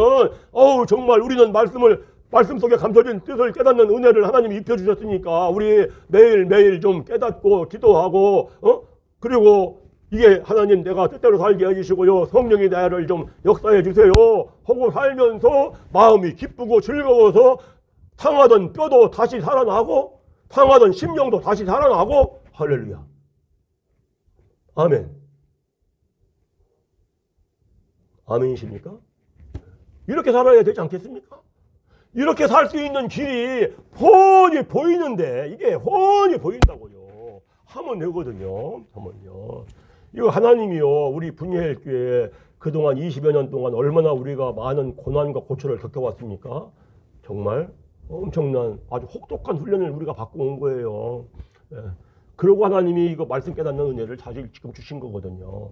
정말 우리는 말씀 속에 감춰진 뜻을 깨닫는 은혜를 하나님이 입혀주셨으니까 우리 매일매일 좀 깨닫고 기도하고 그리고 이게 하나님 내가 뜻대로 살게 해주시고요 성령이 나를 좀 역사해 주세요 하고 살면서 마음이 기쁘고 즐거워서 상하던 뼈도 다시 살아나고 상하던 심령도 다시 살아나고 할렐루야. 아멘. 아멘이십니까? 이렇게 살아야 되지 않겠습니까? 이렇게 살 수 있는 길이 훤히 보이는데 이게 훤히 보인다고요. 하면 되거든요. 하면요. 이거 하나님이요. 우리 분야일교회 그동안 20여 년 동안 얼마나 우리가 많은 고난과 고초를 겪어왔습니까? 정말 엄청난 아주 혹독한 훈련을 우리가 받고 온 거예요. 예. 그러고 하나님이 이거 말씀 깨닫는 은혜를 사실 지금 주신 거거든요.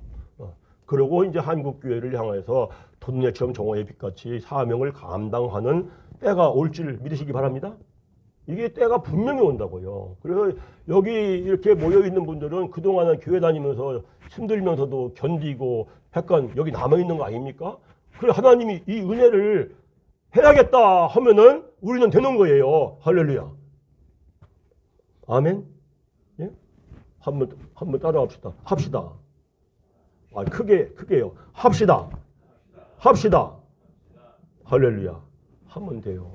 그리고 이제 한국교회를 향해서 돋는 처음 정오의 빛같이 사명을 감당하는 때가 올 줄 믿으시기 바랍니다. 이게 때가 분명히 온다고요. 그래서 여기 이렇게 모여있는 분들은 그동안은 교회 다니면서 힘들면서도 견디고 약간 여기 남아있는 거 아닙니까? 그래 하나님이 이 은혜를 해야겠다 하면은 우리는 되는 거예요. 할렐루야. 아멘. 예? 한번 따라합시다. 합시다. 크게요. 합시다. 할렐루야. 하면 돼요.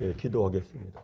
예, 기도하겠습니다.